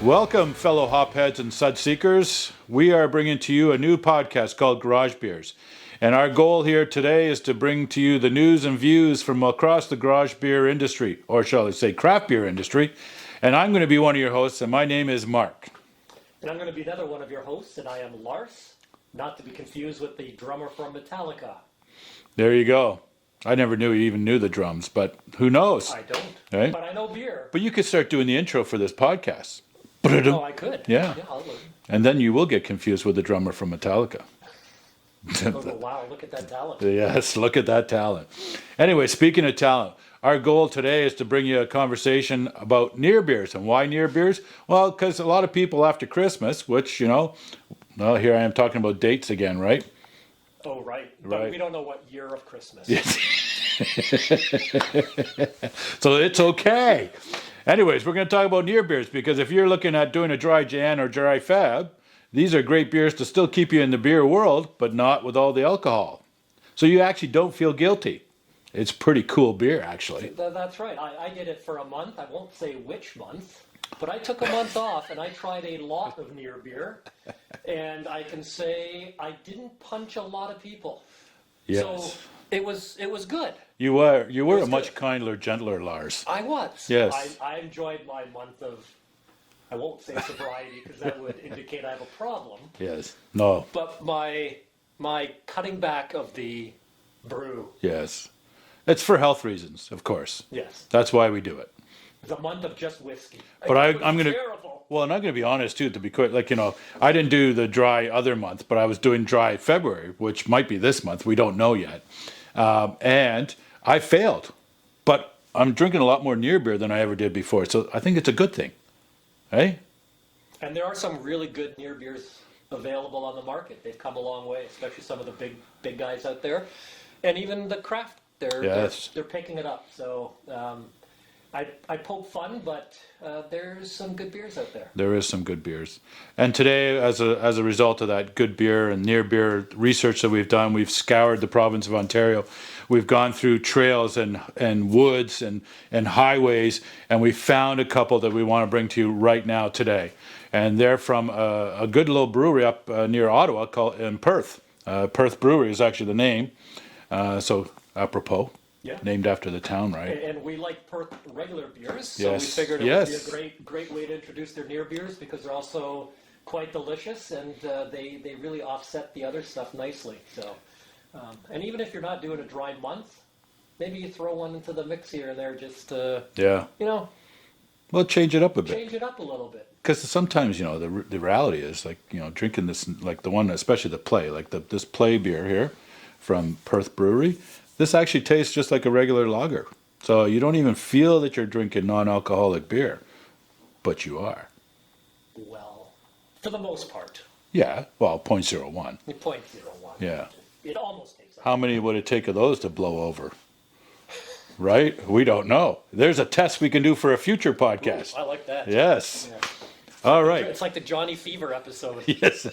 Welcome, fellow hopheads and sud seekers. We are bringing to you a new podcast called Garage Beers. And our goal here today is to bring to you the news and views from across the garage beer industry, or shall I say craft beer industry. And I'm going to be one of your hosts, and my name is Mark. And I'm going to be another one of your hosts, and I am Lars, not to be confused with the drummer from Metallica. There you go. I never knew you even knew the drums, but who knows? I don't, right? But I know beer. But you could start doing the intro for this podcast. Oh, I could. Yeah. I'll look. And then you will get confused with the drummer from Metallica. Oh, wow, look at that talent. Yes, look at that talent. Anyway, speaking of talent, our goal today is to bring you a conversation about near beers. And why near beers? Well, because a lot of people after Christmas, which, well, here I am talking about dates again, right? Oh, right. But we don't know what year of Christmas. So it's okay. Anyways, we're going to talk about near beers because if you're looking at doing a dry Jan or dry Feb, these are great beers to still keep you in the beer world, but not with all the alcohol. So you actually don't feel guilty. It's pretty cool beer, actually. That's right. I did it for a month. I won't say which month, but I took a month off and I tried a lot of near beer. And I can say I didn't punch a lot of people. Yes. So it was good. You were a much kinder, gentler Lars. I was. Yes. I enjoyed my month of, I won't say sobriety because that would indicate I have a problem. Yes. No. But my cutting back of the brew. Yes. It's for health reasons, of course. Yes. That's why we do it. It's a month of just whiskey. But I'm going to, terrible. well, and I'm going to be honest too, to be quick, I didn't do the dry other month, but I was doing dry February, which might be this month. We don't know yet. And I failed, but I'm drinking a lot more near beer than I ever did before. So I think it's a good thing. Hey? And there are some really good near beers available on the market. They've come a long way, especially some of the big guys out there. And even the craft, they're picking it up. So I poke fun, but there's some good beers out there. There is some good beers. And today, as a result of that good beer and near beer research that we've done, we've scoured the province of Ontario. We've gone through trails and woods and highways, and we found a couple that we want to bring to you right now today. And they're from a good little brewery up near Ottawa called in Perth. Perth Brewery is actually the name. So apropos. Yeah. Named after the town, right? And we like Perth regular beers, so Yes. we figured it Yes. would be a great way to introduce their near beers because they're also quite delicious and they really offset the other stuff nicely. So, and even if you're not doing a dry month, maybe you throw one into the mix here and there just to, Well, change it up a bit. change it up a little bit. Because sometimes, the reality is drinking this, like the one, especially the play, like this play beer here from Perth Brewery. This actually tastes just like a regular lager. So you don't even feel that you're drinking non-alcoholic beer, but you are. Well, for the most part. Yeah, well, 0.01. 0.01. Yeah. It almost tastes like How many would it take of those to blow over? Right? We don't know. There's a test we can do for a future podcast. Ooh, I like that. Yes. Yeah. All right. It's like the Johnny Fever episode. Yes.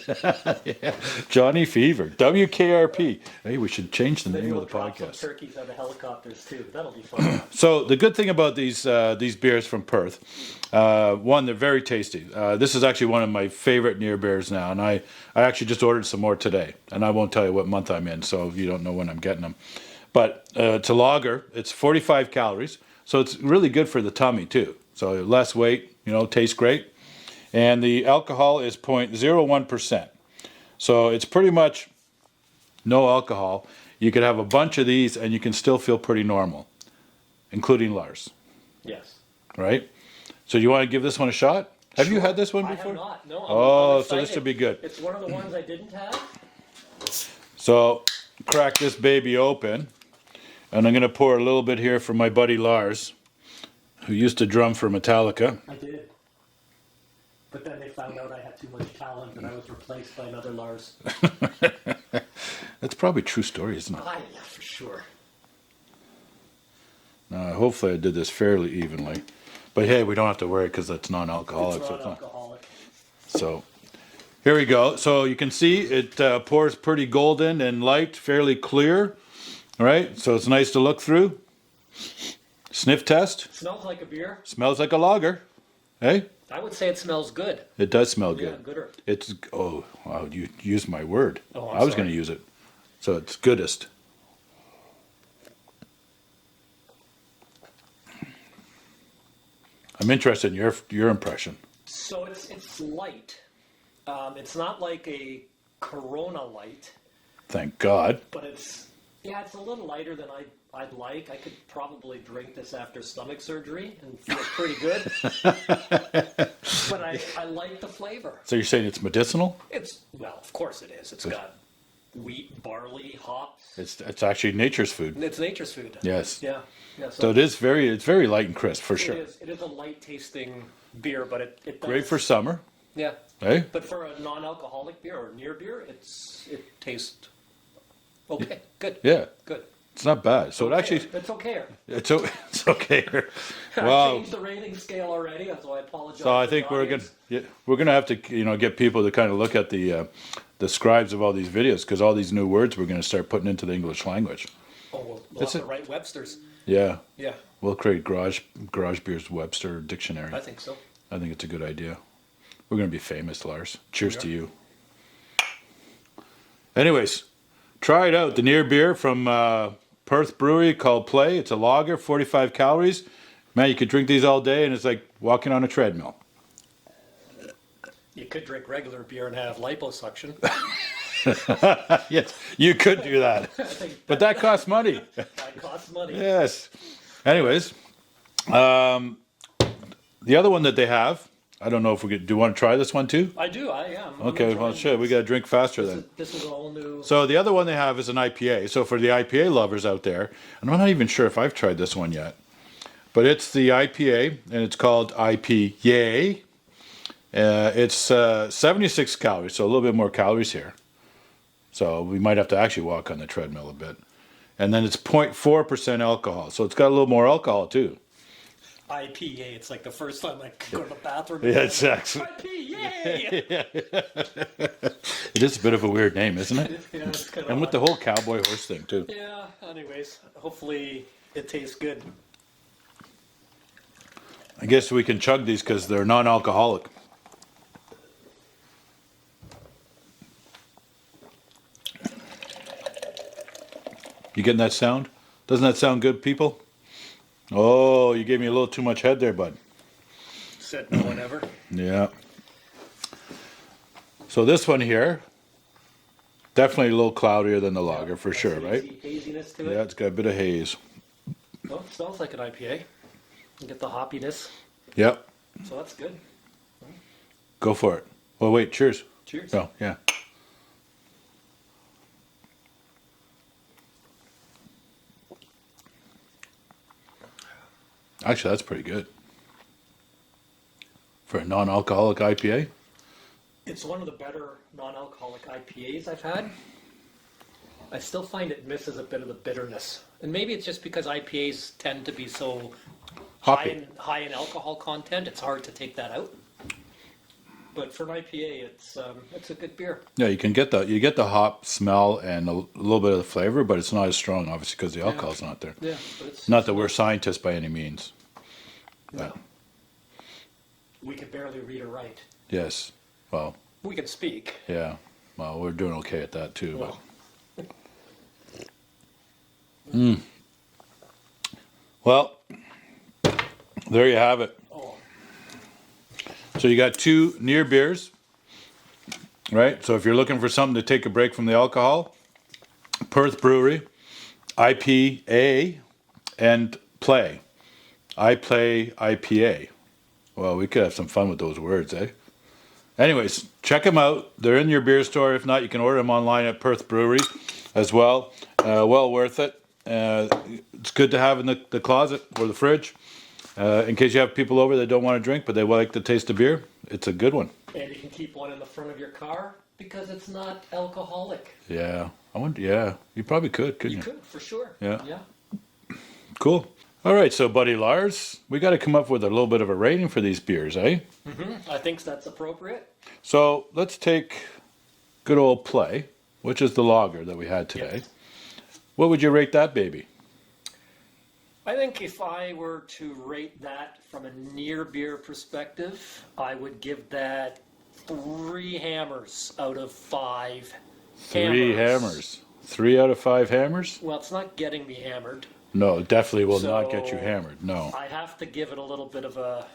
Yeah. Johnny Fever. WKRP. Hey, we should change the Maybe name we'll of the drop some podcast. turkeys out of helicopters too. That'll be fun. So the good thing about these beers from Perth, one, they're very tasty. This is actually one of my favorite near beers now, and I actually just ordered some more today, and I won't tell you what month I'm in, so you don't know when I'm getting them. But it's a lager. It's 45 calories, so it's really good for the tummy too. So less weight, tastes great. And the alcohol is 0.01%. So it's pretty much no alcohol. You could have a bunch of these and you can still feel pretty normal, including Lars. Yes. Right? So you want to give this one a shot? Have you had this one I before? have not. No. Oh, so this should be good. It's one of the ones I didn't have. So crack this baby open. And I'm going to pour a little bit here for my buddy Lars, who used to drum for Metallica. I did. But then they found out I had too much talent and I was replaced by another Lars. That's probably a true story, isn't it? Yeah, for sure. Hopefully I did this fairly evenly. But hey, we don't have to worry because it's non-alcoholic. It's non-alcoholic. So here we go. So you can see it pours pretty golden and light, fairly clear. All right, so it's nice to look through. Sniff test. Smells like a beer. Smells like a lager. Hey? I would say it smells good. It does smell Yeah, good. gooder. It's, oh, wow, you used my word. Oh, I was sorry. going to use it. So it's goodest. I'm interested in your impression. So it's light. It's not like a Corona light, Thank God. but it's a little lighter than I'd like. I could probably drink this after stomach surgery and feel pretty good. But I like the flavor. So you're saying it's medicinal? Well, of course it is. It's got wheat, barley, hops. It's actually nature's food. It's nature's food. Yes. Yeah. So it's very light and crisp for sure. It is a light tasting beer, but it does, Great for summer. yeah. Hey? But for a non-alcoholic beer or near beer, it tastes okay. Good. Yeah. Good. It's not bad. So it actually It's okay. it's okay. I Wow. changed the rating scale already, so I apologize. So I to think the audience. we're gonna have to get people to kind of look at the scribes of all these videos, because all these new words we're gonna start putting into the English language. We'll That's have it. to write Webster's. Yeah. Yeah, We'll create Garage Beer's Webster dictionary. I think so. I think it's a good idea. We're gonna be famous, Lars. Cheers to you. Anyways, try it out. The near beer from Perth Brewery called Play. It's a lager, 45 calories. Man, you could drink these all day, and it's like walking on a treadmill. You could drink regular beer and have liposuction. Yes, you could do that, I think but that costs money. that costs money. Yes. Anyways, the other one that they have, I don't know if do you want to try this one too? I do. I am. Okay, well, shit, we got to drink faster then. This is all new. So the other one they have is an IPA. So for the IPA lovers out there, and I'm not even sure if I've tried this one yet, but it's the IPA, and it's called IPA. It's 76 calories, so a little bit more calories here. So we might have to actually walk on the treadmill a bit. And then it's 0.4% alcohol, so it's got a little more alcohol too. IPA. It's like the first time I go to the bathroom. Yeah, it's actually. IPA. It is a bit of a weird name, isn't it? Yeah, it's kind And with the whole cowboy horse thing too. Yeah. Anyways, hopefully it tastes good. I guess we can chug these because they're non-alcoholic. You getting that sound? Doesn't that sound good, people? Oh, you gave me a little too much head there, bud. Said no one ever. Yeah. So this one here, definitely a little cloudier than the lager for sure, right? Haziness to it. Yeah, it's got a bit of haze. Well, it smells like an IPA. You get the hoppiness, Yep. so that's good. Go for it. Well, wait, cheers. Cheers. Oh, yeah. Actually, that's pretty good. For a non-alcoholic IPA? It's one of the better non-alcoholic IPAs I've had. I still find it misses a bit of the bitterness, and maybe it's just because IPAs tend to be so Hoppy. high in alcohol content. It's hard to take that out. But for an IPA, it's a good beer. Yeah, you get the hop smell and a little bit of the flavor, but it's not as strong, obviously, because the alcohol's not there. Yeah, but it's Not that we're scientists by any means. no. We can barely read or write. Yes. Well, We can speak. yeah. Well, we're doing okay at that too. Well, Well, there you have it. oh, So you got two near beers, right? So if you're looking for something to take a break from the alcohol, Perth Brewery, IPA, and Play. I Play IPA. Well, we could have some fun with those words, eh? Anyways, check them out. They're in your beer store. If not, you can order them online at Perth Brewery as well. Well worth it. It's good to have in the closet or the fridge. In case you have people over that don't want to drink, but they like the taste of beer, it's a good one. and you can keep one in the front of your car because it's not alcoholic. Yeah. Yeah, you probably couldn't You you? could, for sure. Yeah. Yeah. Cool. All right, so buddy Lars, we got to come up with a little bit of a rating for these beers, eh? I think that's appropriate. So let's take good old Play, which is the lager that we had today. Yes. What would you rate that baby? I think if I were to rate that from a near beer perspective, I would give that 3 hammers out of 5 3 hammers. 3 out of 5 hammers? Well, it's not getting me hammered. No, it definitely will not get you hammered. No. I have to give it a little bit of a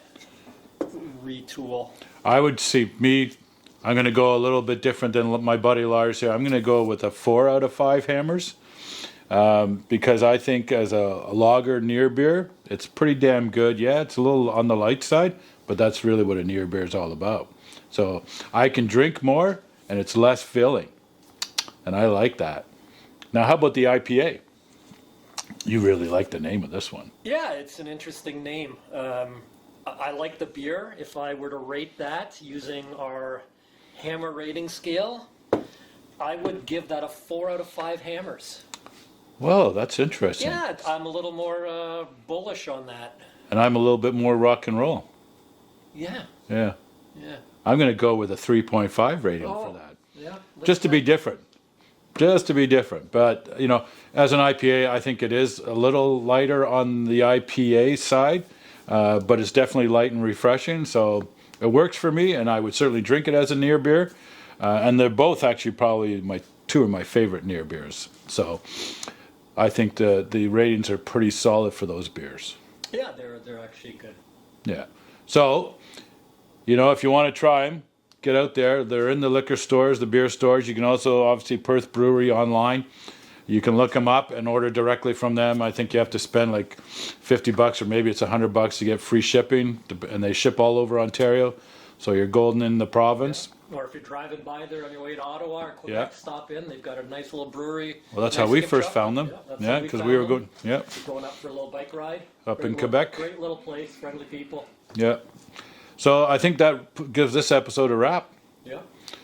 retool. I would see me. I'm going to go a little bit different than my buddy Lars here. I'm going to go with a 4 out of 5 hammers. Because I think as a lager near beer, it's pretty damn good. Yeah, it's a little on the light side, but that's really what a near beer is all about. So I can drink more, and it's less filling, and I like that. Now, how about the IPA? You really like the name of this one. Yeah, it's an interesting name. I like the beer. If I were to rate that using our hammer rating scale, I would give that a 4 out of 5 hammers. Well, that's interesting. Yeah, I'm a little more bullish on that. And I'm a little bit more rock and roll. Yeah. Yeah. Yeah. I'm going to go with a 3.5 rating for that. Yeah. Just to be different. Just to be different. But, you know, as an IPA, I think it is a little lighter on the IPA side, but it's definitely light and refreshing. So it works for me, and I would certainly drink it as a near beer. And they're both actually probably two of my favorite near beers. So I think the ratings are pretty solid for those beers. Yeah, they're actually good. Yeah. So, you know, if you want to try them, get out there. They're in the liquor stores, the beer stores. You can also, obviously, Perth Brewery online. You can look them up and order directly from them. I think you have to spend like $50 or maybe it's $100 to get free shipping, and they ship all over Ontario. So you're golden in the province. Yeah. Or if you're driving by there on your way to Ottawa or Quebec, stop in. They've got a nice little brewery. Well, that's how we first found them. Yeah, because we were going. Yeah. Going up for a little bike ride. Up in Quebec. Great little place, friendly people. Yeah. So I think that gives this episode a wrap. Yeah.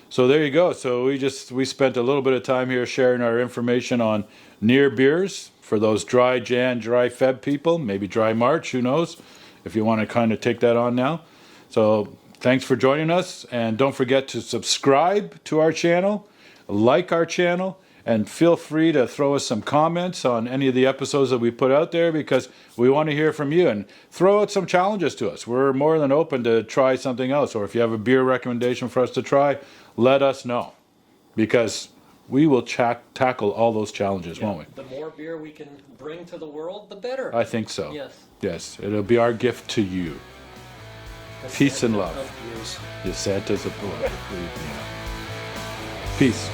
So there you go. So we spent a little bit of time here sharing our information on near beers for those dry Jan, dry Feb people, maybe dry March, who knows, if you want to kind of take that on now. So thanks for joining us, and don't forget to subscribe to our channel, like our channel, and feel free to throw us some comments on any of the episodes that we put out there, because we want to hear from you, and throw out some challenges to us. We're more than open to try something else, or if you have a beer recommendation for us to try, let us know, because we will tackle all those challenges, won't we? The more beer we can bring to the world, the better. I think so. Yes. Yes, it'll be our gift to you. Peace and love. Of beers. The Santas of love. Peace.